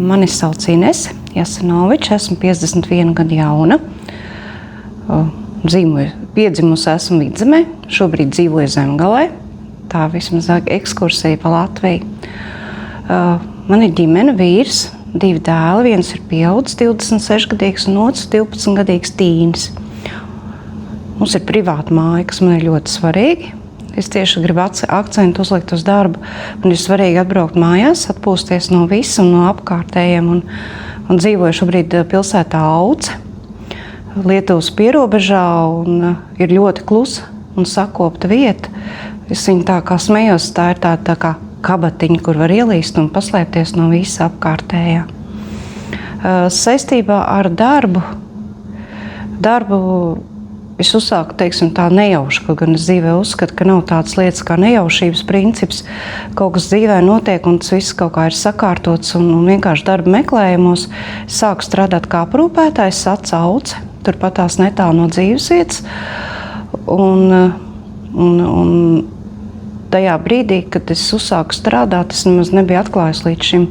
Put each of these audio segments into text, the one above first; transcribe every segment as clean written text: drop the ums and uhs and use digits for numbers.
Mani sauc Inese Jasanoviča, esmu 51 gadu jauna. Piedzimusi esmu Vidzemē, šobrīd dzīvoju Zemgalē. Tā vismaz ekskursija pa Latviju. Man ir ģimene, vīrs, 2 dēli. Viens ir pieaudzis, 26-gadīgs, un otrs 12-gadīgs tīnis. Mums ir privāta māja, kas man ir ļoti svarīgi. Es tieši gribu akcentu uzlikt uz darbu. Man ir svarīgi atbraukt mājās, atpūsties no visa un no apkārtējiem. Un dzīvoju šobrīd pilsētā Auce, Lietuvas pierobežā, un ir ļoti klusa un sakopta vieta. Es viņu tā kā smējos, tā ir tā kā kabatiņa, kur var ielīst un paslēpties no visa apkārtējā. Saistībā ar darbu es uzsāku, teiksim, tā nejauši, kaut gan es dzīvē uzskatu, ka nav tādas lietas kā nejaušības princips. Kaut kas dzīvē notiek, un tas viss kaut kā ir sakārtots, un vienkārši darba meklējumos. Es sāku strādāt kā aprūpētājs, Auce, turpatās netālu no dzīvesvietas. Un tajā brīdī, kad es uzsāku strādāt, es nemaz nebiju atklājis līdz šim,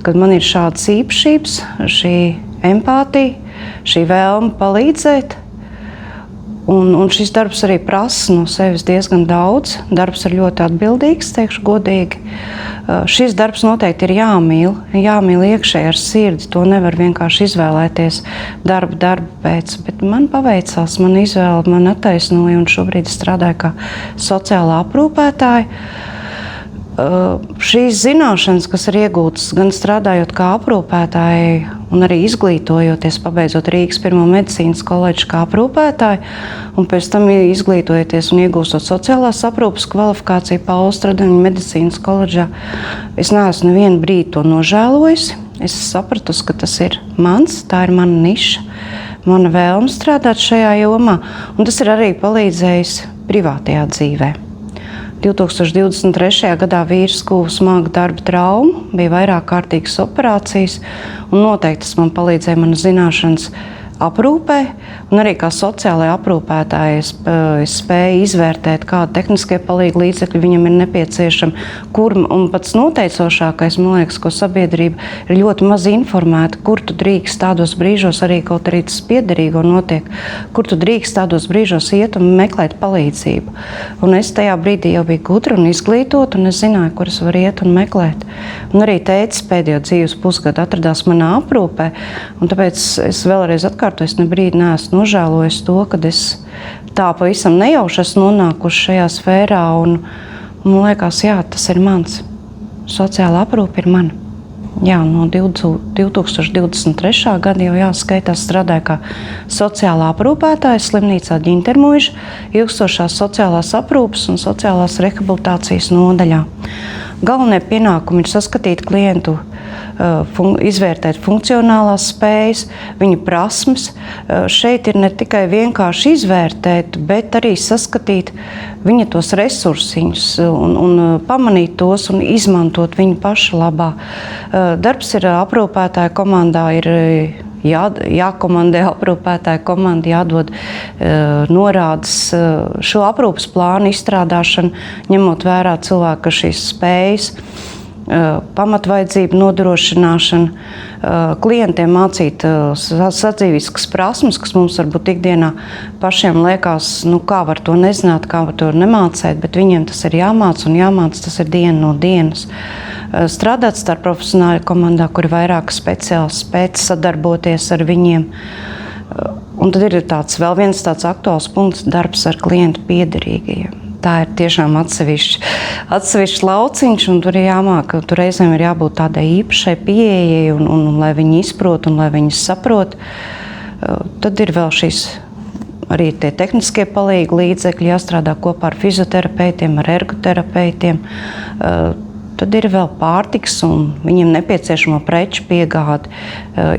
kad man ir šādas īpašības, šī empātija, šī vēlme palīdzēt. Un šis darbs arī prasa no sevis diezgan daudz. Darbs ir ļoti atbildīgs, teikšu godīgi. Šis darbs noteikti ir jāmīl iekšēji ar sirdi. To nevar vienkārši izvēlēties darba pēc. Bet man paveicās, man izvēle, man attaisnoja, un šobrīd strādāju kā sociālā aprūpētāja. Šīs zināšanas, kas ir iegūtas gan strādājot kā aprūpētāji un arī izglītojoties, pabeidzot Rīgas pirmo medicīnas koledžu kā aprūpētāji, un pēc tam izglītojoties un iegūstot sociālās aprūpes kvalifikāciju Paules Stradiņa medicīnas koledžā, es neesmu nevienu brīdi to nožēlojusi. Es sapratusi, ka tas ir mans, tā ir mana niša, mana vēlme strādāt šajā jomā, un tas ir arī palīdzējis privātajā dzīvē. 2023. gadā vīrs guva smagu darba traumu, bija vairāk kārtīgas operācijas, un noteikti tas man palīdzēja manas zināšanas aprūpē, un arī kā sociālajā aprūpētāja es spēju izvērtēt, kādi tehniskie palīga līdzekļi viņam ir nepieciešami, un pats noteicošākais, man liekas, ko sabiedrība ir ļoti maz informēta, kur tu drīkst tādos brīžos, arī kaut arī tas piederīgo notiek, kur tu drīkst tādos brīžos iet un meklēt palīdzību. Un es tajā brīdī jau biju gudra un izglītota, un es zināju, kur es varu iet un meklēt. Un arī tētis pēdējo dzīves pusgadu atradās manā aprūpē, un tāpēc es vēlreiz es ne brīdi neesmu nožēlojis to, kad es tā pavisam nejauši esmu nonākuši šajā sfērā, un man liekas, jā, tas ir mans. Sociāla aprūpe ir mana. Jā, no 2023. gada jau jāskaitās strādāju kā sociālā aprūpētāja slimnīcā Ģintermuiža, ilgstošās sociālās aprūpes un sociālās rehabilitācijas nodaļā. Galvenie pienākumi ir saskatīt klientu, izvērtēt funkcionālās spējas, viņa prasmes. Šeit ir ne tikai vienkārši izvērtēt, bet arī saskatīt viņa tos resursiņus un pamanīt tos un izmantot viņa paša labā. Darbs ir aprūpētāja komandā, ir jākomandē aprūpētāja komanda, jādod norādes šo aprūpes plānu izstrādāšanu, ņemot vērā cilvēka šīs spējas, pamatvajadzību nodrošināšana, klientiem mācīt sadzīviskas prasmes, kas mums varbūt ikdienā pašiem liekas, kā var to nezināt, kā var to nemācēt, bet viņiem tas ir jāmāc un jāmāc, tas ir diena no dienas. Strādāt starp profesionāļu komandā, kur ir vairāk speciālisti, spēc sadarboties ar viņiem. Un tad ir vēl viens tāds aktuāls punkts - darbs ar klientu piederīgajiem. Tā ir tiešām atsevišķs lauciņš, un tur ir jāmāk, tur reizēm ir jābūt tādai īpašai pieejai, un lai viņi izprot un lai viņi saprot. Tad ir vēl šīs arī tie tehniskie palīga līdzekļi, jāstrādā kopā ar fizioterapeitiem, ar ergoterapeitiem. Tad ir vēl pārtiks un viņiem nepieciešamo preču piegādi.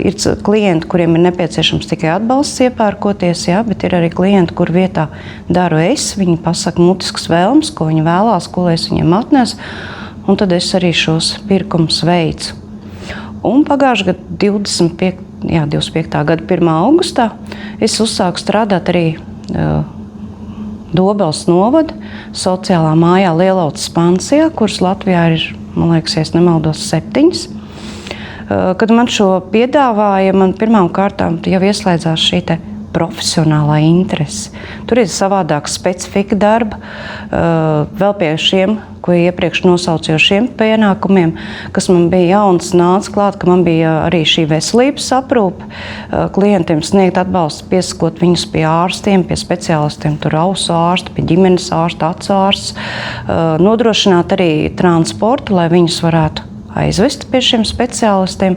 Ir klienti, kuriem ir nepieciešams tikai atbalsts iepērkoties, bet ir arī klienti, kur vietā daru es. Viņi pasaka mutiskas vēlmes, ko viņi vēlās, ko es viņiem atnesu, un tad es arī šos pirkumus veicu. Un pagājušā gada 25. gada 1. augustā es uzsāku strādāt arī Dobeles novada sociālā mājā Lielauces pansijā, kuras Latvijā ir, man liekas, ja nemaldos, 7. Kad man šo piedāvāja, man pirmām kārtām jau ieslēdzās šī te profesionālā interese. Tur ir savādāka specifika darba, vēl pie šiem, ko iepriekš nosaucu, šiem pienākumiem, kas man bija jauns, nāca klāt, ka man bija arī šī veselības aprūpe, klientiem sniegt atbalstu, piesakot viņus pie ārstiem, pie speciālistiem, tur ausu ārsti, pie ģimenes ārsta, acu ārsts, nodrošināt arī transportu, lai viņus varētu aizvest pie šiem speciālistiem,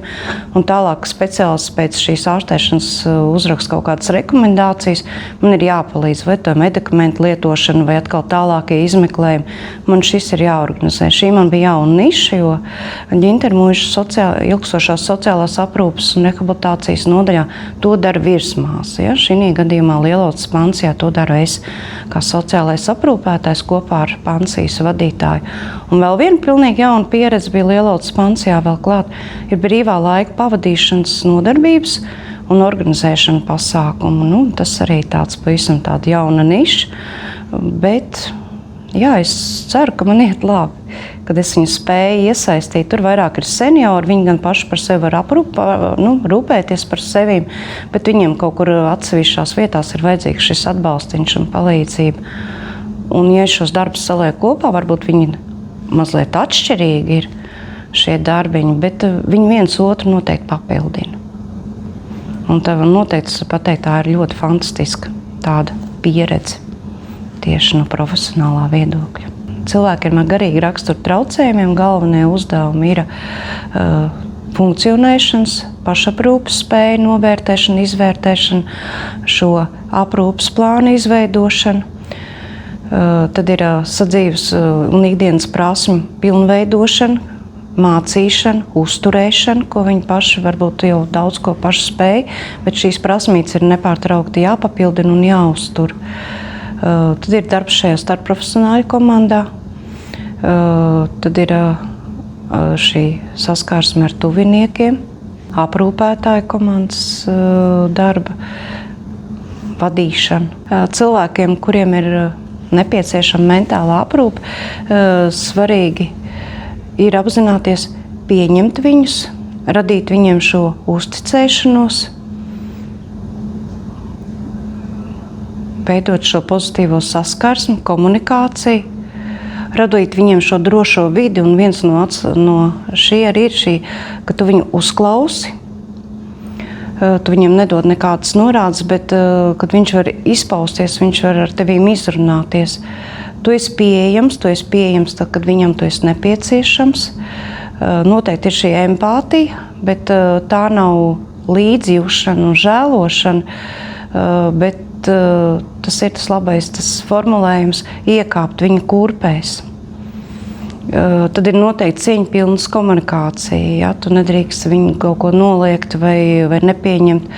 un tālāk speciālists pēc šīs ārstēšanas uzraksta kaut kādas rekomendācijas. Man ir jāpalīdz vai to medikamentu lietošanu, vai atkal tālākie izmeklējumi. Man šis ir jāorganizē. Šī man bija jauna niša, jo Ģintermūža ilgstošās sociālās aprūpes un rehabilitācijas nodaļā to dara virsmāsa. Ja? Šī gadījumā Lielotas pansijā to daru es kā sociālais aprūpētājs kopā ar pansijas vadītāju. Un vēl viena pilnīgi jauna pieredze bija Lielotas pansijā vēl klāt, ir brīvā laika pavadīšanas nodarbības un organizēšana pasākumu. Nu, tas arī tāds pavisam tāda jauna niša, bet jā, es ceru, ka man iet labi, kad es viņu spēju iesaistīt. Tur vairāk ir seniori, viņi gan paši par sevi var rūpēties par sevīm, bet viņiem kaut kur atsevišķās vietās ir vajadzīgs šis atbalstiņš un palīdzība. Un ja šos darbus saliek kopā, varbūt viņi mazliet atšķirīgi ir šie darbiņi, bet viņi viens otru noteikti papildina. Un tā noteikti es pateikt, tā ir ļoti fantastiska tāda pieredze tieši no profesionālā viedokļa. Cilvēkiem ar garīgi rakstura traucējumiem galvenie uzdevumi ir funkcionēšanas, pašaprūpes spēja, novērtēšana, izvērtēšana, šo aprūpes plānu izveidošana. Tad ir sadzīves un ikdienas prasmu pilnveidošana, mācīšana, uzturēšana, ko viņi paši varbūt jau daudz ko paši spēj, bet šīs prasmītes ir nepārtraukti jāpapildina un jāuztur. Tad ir darbs šajā starpprofesionāļu komandā, tad ir šī saskarsme ar tuviniekiem, aprūpētāju komandas darba, vadīšana. Cilvēkiem, kuriem ir nepieciešama mentālā aprūpe, svarīgi ir apzināties, pieņemt viņus, radīt viņiem šo uzticēšanos, veidot šo pozitīvo saskarsmi, komunikāciju, radīt viņiem šo drošo vidi, un viens no šī arī ir šī, ka tu viņu uzklausi, tu viņam nedod nekādas norādes, bet kad viņš var izpausties, viņš var ar tevīm izrunāties. Tu esi pieejams tad, kad viņam tu esi nepieciešams. Noteikti ir šī empātija, bet tā nav līdzjūšana un žēlošana, bet tas ir tas labais, tas formulējums iekāpt viņa kurpēs. Tad ir noteikti cieņpilnas komunikācija. Ja? Tu nedrīkst viņu kaut ko noliegt vai nepieņemt.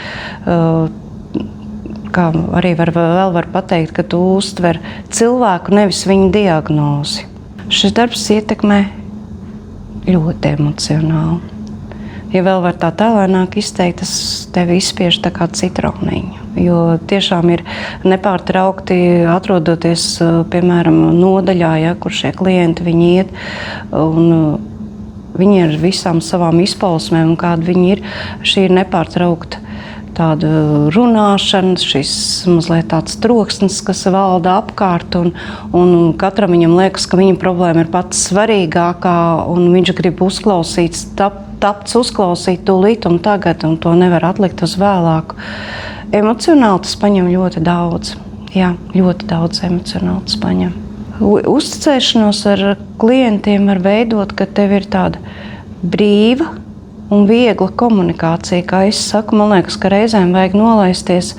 Kā arī vēl var pateikt, ka tu uztver cilvēku, nevis viņa diagnozi. Šis darbs ietekmē ļoti emocionāli. Ja vēl var tā tālēnāk izteikt, tas tevi izspiež tā kā citroniņu. Jo tiešām ir nepārtraukti atrodoties, piemēram, nodaļā, ja, kur šie klienti viņi iet, un viņi ar visām savām izpausmēm, un kāda viņi ir, šī ir nepārtraukta tāda runāšana, šis mazliet tāds troksnis, kas valda apkārt, un katram viņam liekas, ka viņa problēma ir pats svarīgākā, un viņš grib uzklausīt, tapts uzklausīt tūlīt un tagad, un to nevar atlikt uz vēlāku. Emocionāli tas paņem ļoti daudz. Jā, ļoti daudz emocionāli tas paņem. Uzticēšanos ar klientiem var veidot, ka tev ir tāda brīva un viegla komunikācija. Kā es saku, man liekas, ka reizēm vajag nolaisties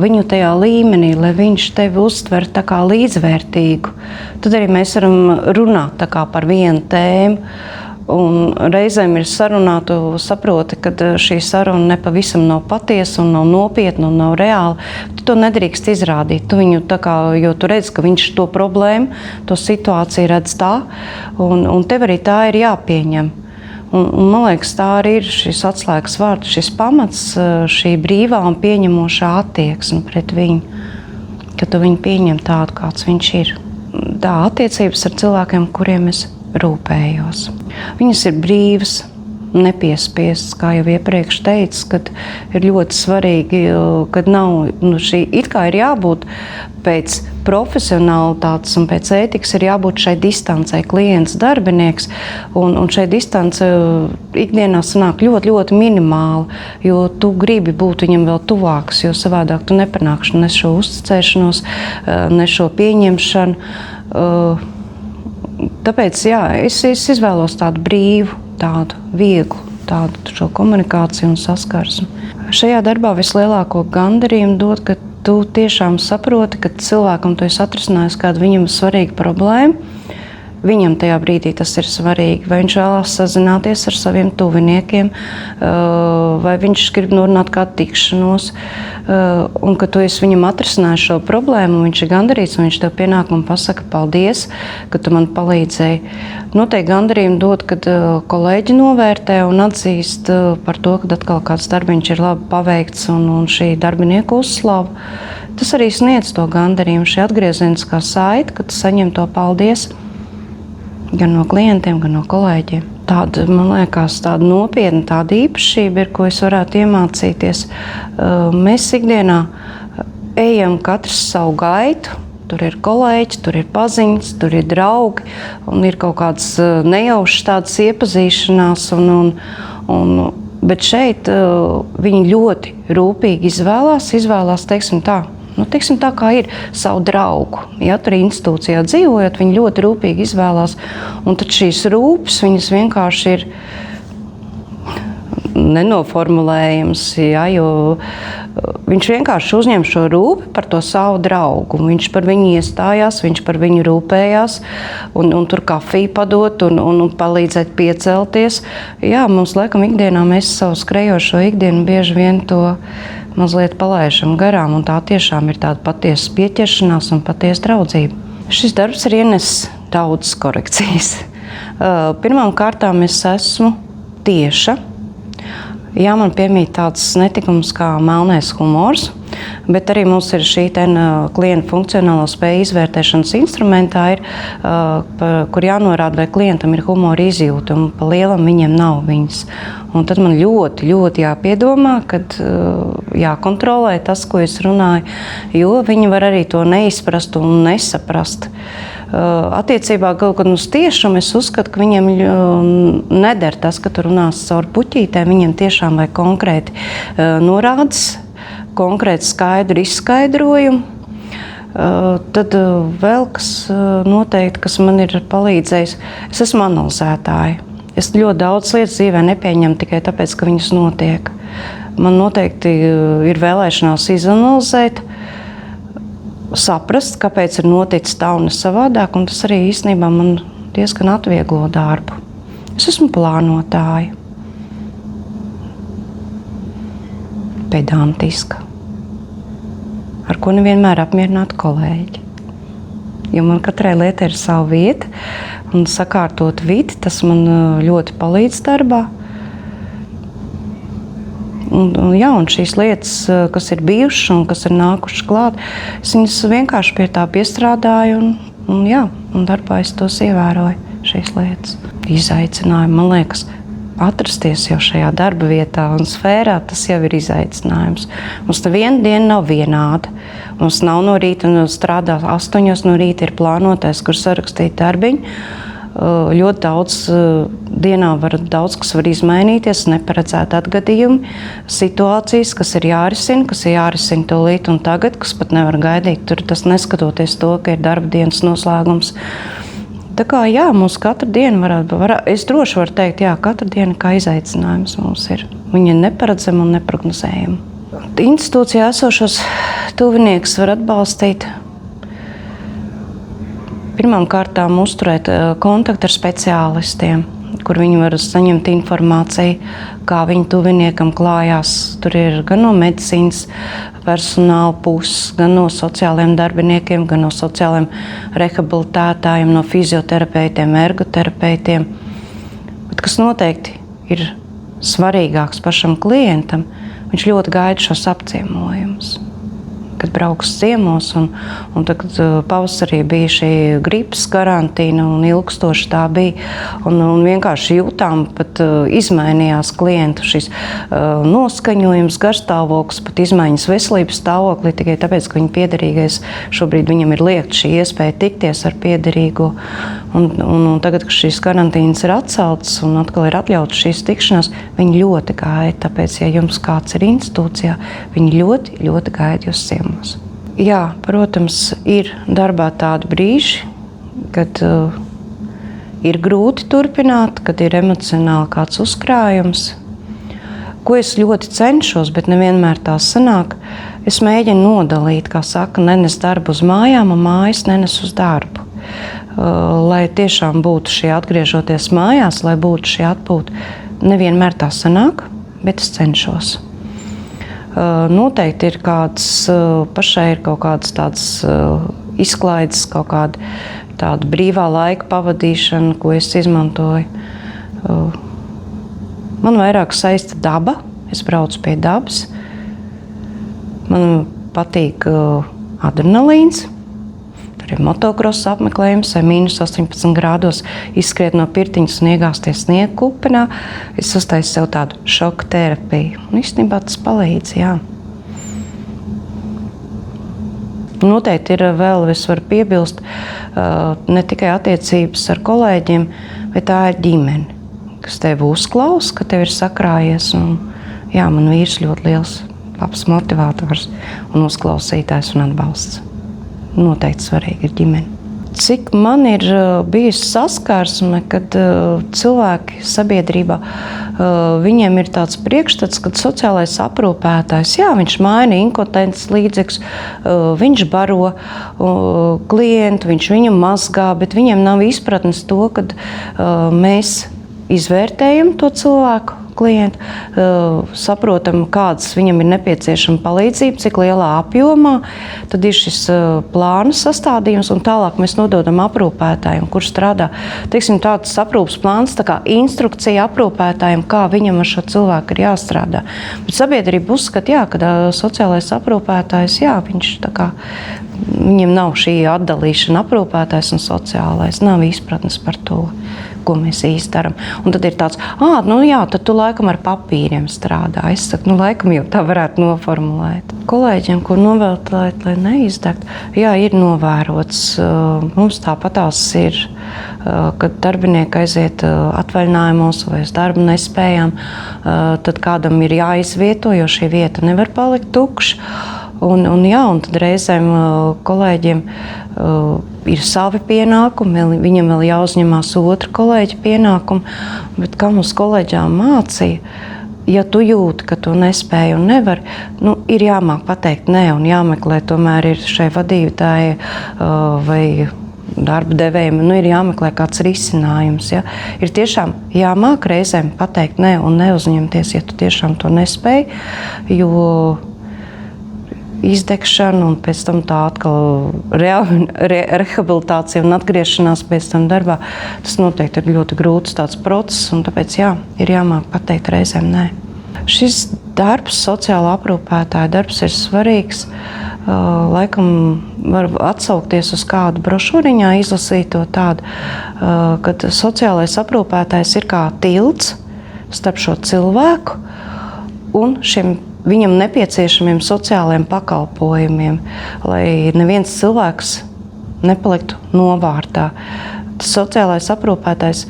viņu tajā līmenī, lai viņš tevi uztver tā kā līdzvērtīgu. Tad arī mēs varam runāt tā kā par vienu tēmu. Un reizēm ir sarunā, tu saproti, ka šī saruna nepavisam nav patiesa un nav nopietna un nav reāla. Tu to nedrīkst izrādīt. Tu viņu tā kā, jo tu redz, ka viņš to problēmu, to situāciju redz tā, un tev arī tā ir jāpieņem. Un man liekas, tā arī ir šis atslēgas vārds, šis pamats, šī brīvā un pieņemošā attieksme pret viņu, ka tu viņu pieņem tādu, kāds viņš ir. Tā attiecības ar cilvēkiem, kuriem es rūpējos. Viņas ir brīvas, nepiespiests, kā jau iepriekš teicu, kad ir ļoti svarīgi, kad nav, šī it kā ir jābūt pēc profesionalitātes un pēc ētikas ir jābūt šai distancei, klients, darbinieks, un šai distance ikdienā sanāk ļoti, ļoti minimāla, jo tu gribi būt viņam vēl tuvāks, jo savādāk tu nepanākšu ne šo uzticēšanos, ne šo pieņemšanu. Tāpēc, jā, es izvēlos tādu brīvu, tādu vieglu, tādu šo komunikāciju un saskarsmi. Šajā darbā vislielāko gandarījumu dod, ka tu tiešām saproti, ka cilvēkam tu esi atrisinājis kādu viņam svarīgu problēmu. Viņam tajā brīdī tas ir svarīgi, vai viņš vēlās sazināties ar saviem tuviniekiem, vai viņš grib norunāt kādu tikšanos, un ka tu esi viņam atrisinājis šo problēmu, viņš ir gandarīts, un viņš tev pienāk un pasaka paldies, ka tu man palīdzēji. Noteikti gandarījumu dod, kad kolēģi novērtē un atzīst par to, ka atkal kāds darbiņš ir labi paveikts un šī darbinieku uzslavu. Tas arī sniedz to gandarījumu, šī atgriezeniskā saite, kad tu saņem to paldies. Gan no klientiem, gan no kolēģiem. Tāda, man liekas, tāda nopietna, tāda īpašība ir, ko es varētu iemācīties. Mēs ikdienā ejam katrs savu gaitu. Tur ir kolēģi, tur ir paziņas, tur ir draugi, un ir kaut kādas nejaušas tādas iepazīšanās. Bet šeit viņi ļoti rūpīgi izvēlās, teiksim tā kā ir savu draugu. Ja tur institūcijā dzīvojot, viņi ļoti rūpīgi izvēlās. Un tad šīs rūpes, viņas vienkārši ir nenoformulējams, ja, jo viņš vienkārši uzņem šo rūpi par to savu draugu. Viņš par viņu iestājās, viņš par viņu rūpējās, un tur kafiju padot un palīdzēt piecelties. Jā, mums laikam ikdienā mēs savu skrejošo ikdienu bieži vien to mazliet palaišam garām, un tā tiešām ir tāda patiesa pieķeršanās un patiesa draudzība. Šis darbs ir ienesis daudzas korekcijas. Pirmām kārtām es esmu tieša. Jā, man piemīt tāds netikums kā melnais humors, bet arī mums ir šī klienta funkcionālo spēju izvērtēšanas instrumentā, kur jānorāda, vai klientam ir humora izjūta, un pa lielam viņiem nav viņas. Un tad man ļoti, ļoti jāpiedomā, kad jākontrolē tas, ko es runāju, jo viņi var arī to neizprast un nesaprast. Attiecībā kaut kad uz tiešumu es uzskatu, ka viņiem neder tas, ka tu runās caur puķītēm, viņiem tiešām vajag konkrēti norādes, konkrēti skaidru izskaidrojumu. Tad vēl kas noteikti, kas man ir palīdzējis, es esmu analizētāja. Es ļoti daudz lietas dzīvē nepieņemu tikai tāpēc, ka viņas notiek. Man noteikti ir vēlēšanās izanalizēt, saprast, kāpēc ir noticis tā un savādāk, un tas arī īstenībā man diezgan atvieglo darbu. Es esmu plānotāja, pedantiska, ar ko nevienmēr apmierināti kolēģi. Jo man katrai lietai ir sava vieta, un sakārtot vidi, tas man ļoti palīdz darbā. Un šīs lietas, kas ir bijušas un kas ir nākušas klāt, es viņas vienkārši pie tā piestrādāju un darbā es tos ievēroju, šīs lietas. Izaicinājumi, man liekas, atrasties jau šajā darba vietā un sfērā, tas jau ir izaicinājums. Mums neviena diena nav vienāda. Mums nav no rīta strādā 8 no rīta, ir plānotais, kur sarakstīt darbiņu. Ļoti daudz dienā daudz kas var izmainīties, neparedzēti atgadījumi, situācijas, kas ir jārisina tūlīt un tagad, kas pat nevar gaidīt. Tur tas neskatoties to, ka ir darba dienas noslēgums. Tā kā jā, mums katra diena es droši varu teikt, jā, katra diena kā izaicinājums mums ir. Viņa ir neparedzama un neprognozējama. Institūcijā esošos tuviniekus var atbalstīt. Pirmām kārtām uzturēt kontaktu ar speciālistiem, kur viņi var saņemt informāciju, kā viņu tuviniekam klājās. Tur ir gan no medicīnas personāla puses, gan no sociāliem darbiniekiem, gan no sociāliem rehabilitētājiem, no fizioterapeitiem, ergoterapeitiem. Bet kas noteikti ir svarīgāks pašam klientam, viņš ļoti gaida šos apciemojumus. kad brauks ciemos, un tad, kad pavasarī bija šī gripas karantīna un ilgstoši tā bija, un vienkārši jūtām, pat izmainījās klientu šis noskaņojums, garstāvoklis, pat izmaiņas veselības stāvoklī, tikai tāpēc, ka viņa piederīgais šobrīd viņam ir liekta šī iespēja tikties ar piederīgo, un tagad, kad šīs karantīnas ir atceltas un atkal ir atļauts šīs tikšanās, viņi ļoti gaida, tāpēc, ja jums kāds ir institūcijā, viņi ļoti, ļoti gaida jūs ciemos. Jā, protams, ir darbā tādi brīži, kad ir grūti turpināt, kad ir emocionāli kāds uzkrājums, ko es ļoti cenšos, bet nevienmēr tā sanāk. Es mēģinu nodalīt, kā saka, nenes darbu uz mājām un mājas nenes uz darbu. Lai tiešām būtu šie atgriežoties mājās, lai būtu šie atpūta. Nevienmēr tā sanāk, bet es cenšos. Noteikti ir kāds, pašai ir kaut kādas tādas izklaides, kaut kāda tāda brīvā laika pavadīšana, ko es izmantoju. Man vairāk saista daba, es braucu pie dabas. Man patīk adrenalīns. Tur ir motokrosa apmeklējums, vai -18 grādos izskriet no pirtiņas un iegāzties sniega kupenā. Es uztaisu sev tādu šoka terapiju. Un īstenībā tas palīdz, jā. Noteikti ir vēl, es varu piebilst, ne tikai attiecības ar kolēģiem, bet tā ir ģimene, kas tevi uzklausa, ka tev ir sakrājies. Un, jā, man vīrs ļoti liels labs motivators un uzklausītājs un atbalsts. Noteikti svarīgi ir ģimene. Cik man ir bijusi saskarsme, kad cilvēki sabiedrībā, viņiem ir tāds priekšstats, ka sociālais aprūpētājs, jā, viņš maina inkontinences līdzekļus, viņš baro klientu, viņš viņu mazgā, bet viņiem nav izpratnes to, kad mēs izvērtējam to cilvēku, klientu, saprotam, kādas viņam ir nepieciešama palīdzība, cik lielā apjomā, tad ir šis plāna sastādījums, un tālāk mēs nododam aprūpētājiem, kurš strādā. Teiksim, tāds aprūpas plāns, tā kā instrukcija aprūpētājiem, kā viņam ar šo cilvēku ir jāstrādā. Bet sabiedrība uzskata, jā, ka sociālais aprūpētājs, jā, viņš tā kā, viņam nav šī atdalīšana aprūpētājs un sociālais, nav izpratnes par to, ko mēs īsti darām. Un tad ir tāds, nu jā, tad tu laikam ar papīriem strādā. Es saku, laikam jau tā varētu noformulēt. Kolēģiem, ko novēlēt, lai neizdegt, jā, ir novērots. Mums tāpatās ir, kad darbinieki aiziet atvaļinājumos vai uz darbu nespējām, tad kādam ir jāizvieto, jo šī vieta nevar palikt tukša. Un tad reizēm kolēģiem ir savi pienākumi, viņam vēl jāuzņemās otra kolēģa pienākumi, bet kā mums kolēģām mācīja, ja tu jūti, ka tu nespēji un nevari, ir jāmāk pateikt nē un jāmeklē tomēr ir šai vadītāji vai darba devējiem, ir jāmeklē kāds risinājums. Ja? Ir tiešām jāmāk reizēm pateikt nē un neuzņemties, ja tu tiešām to nespēji, jo izdegšana un pēc tam tā atkal rehabilitācija un atgriešanās pēc tam darbā, tas noteikti ir ļoti grūts tāds process, un tāpēc jā, ir jāmāk pateikt reizēm nē. Šis darbs, sociāla aprūpētāja darbs ir svarīgs. Laikam var atsaukties uz kādu brošūriņā, izlasīt to tādu, kad sociālais aprūpētājs ir kā tilts starp šo cilvēku un šiem viņam nepieciešamiem sociālajiem pakalpojumiem, lai neviens cilvēks nepaliktu novārtā. Tas sociālais aprūpētājs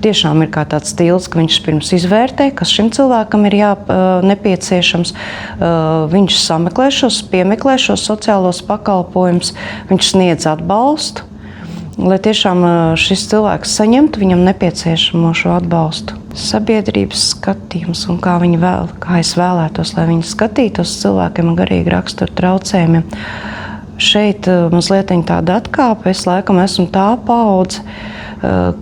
tiešām ir kā tāds stils, ka viņš pirms izvērtē, kas šim cilvēkam ir nepieciešams. Viņš piemeklē šos sociālos pakalpojumus, viņš sniedz atbalstu, lai tiešām šis cilvēks saņemtu viņam nepieciešamo šo atbalstu. Sabiedrības skatījums un kā es vēlētos, lai viņi skatītos cilvēkiem ar garīgi raksturu traucējumiem. Šeit mazliet tāda atkāpe, es laikam esmu tā paudze,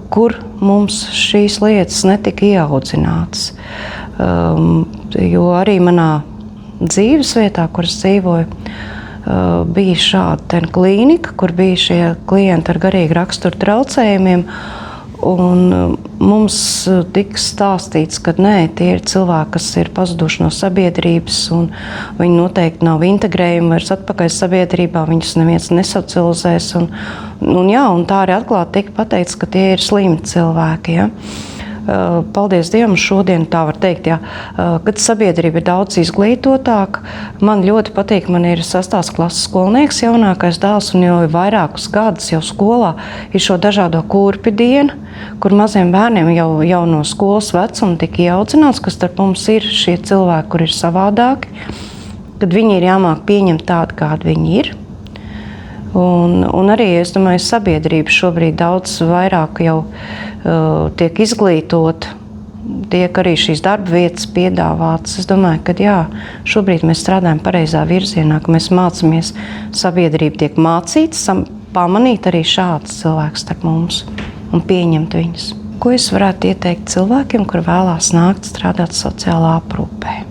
kur mums šīs lietas netika ieaudzinātas. Jo arī manā dzīvesvietā, kur es dzīvoju, bija šāda klīnika, kur bija šie klienti ar garīgi raksturu traucējumiem. Un mums tika stāstīts, ka nē, tie ir cilvēki, kas ir pazuduši no sabiedrības, un viņi noteikti nav integrējumi vairs atpakaļ sabiedrībā, viņus neviens nesocializēs. Un tā arī atklāti tika pateikts, ka tie ir slimi cilvēki. Ja? Paldies Dievam, šodien tā var teikt, ja, kad sabiedrība ir daudz izglītotāka. Man ļoti patīk, man ir 6. klases skolnieks, jaunākais dēls, un jau vairākus gadus jau skolā ir šo dažādo kurpi dienu, kur maziem bērniem jau no skolas vecuma tika ieaudzināts, kas starp mums ir šie cilvēki, kur ir savādāki, kad viņi ir jāmāk pieņemt tādu, kādi viņi ir. Un arī, es domāju, sabiedrība šobrīd daudz vairāk jau tiek izglītota, tiek arī šīs darba vietas piedāvātas. Es domāju, ka jā, šobrīd mēs strādājam pareizā virzienā, ka mēs mācāmies, sabiedrība tiek mācīta, pamanīt arī šādus cilvēkus starp mums un pieņemt viņus. Ko es varētu ieteikt cilvēkiem, kur vēlās nākt strādāt sociālā aprūpē?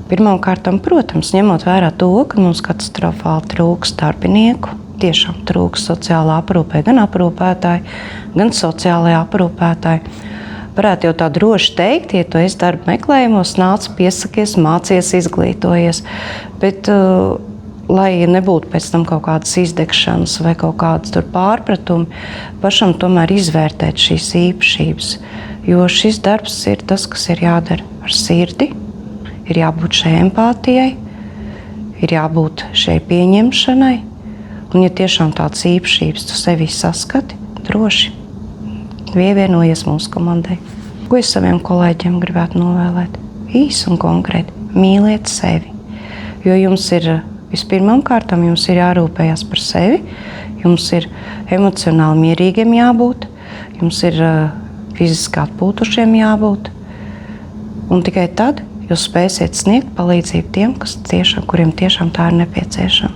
Pirmkārt, protams, ņemot vērā to, ka mums katastrofāli trūkst darbinieku, tiešām trūkst sociālā aprūpē, gan aprūpētāji, gan sociālajā aprūpētāji. Varētu jau tā droši teikt, ja tu esi darba meklējumos, nāc, piesakies, mācies, izglītojies, bet lai nebūtu pēc tam kaut kādas izdegšanas vai kaut kādas tur pārpratumi, pašam tomēr izvērtēt šīs īpašības, jo šis darbs ir tas, kas ir jādara ar sirdi. Ir jābūt šai empātijai, ir jābūt šai pieņemšanai. Un, ja tiešām tādas īpašības tu sevi saskati, droši pievienojies mūsu komandai. Ko es saviem kolēģiem gribētu novēlēt? Īsi un konkrēti, mīliet sevi. Jo jums ir vispirmām kārtām jums ir jārūpējas par sevi, jums ir emocionāli mierīgiem jābūt, jums ir fiziski atpūtušiem jābūt. Un tikai tad jūs spēsiet sniegt palīdzību tiem, kuriem tiešām tā ir nepieciešama.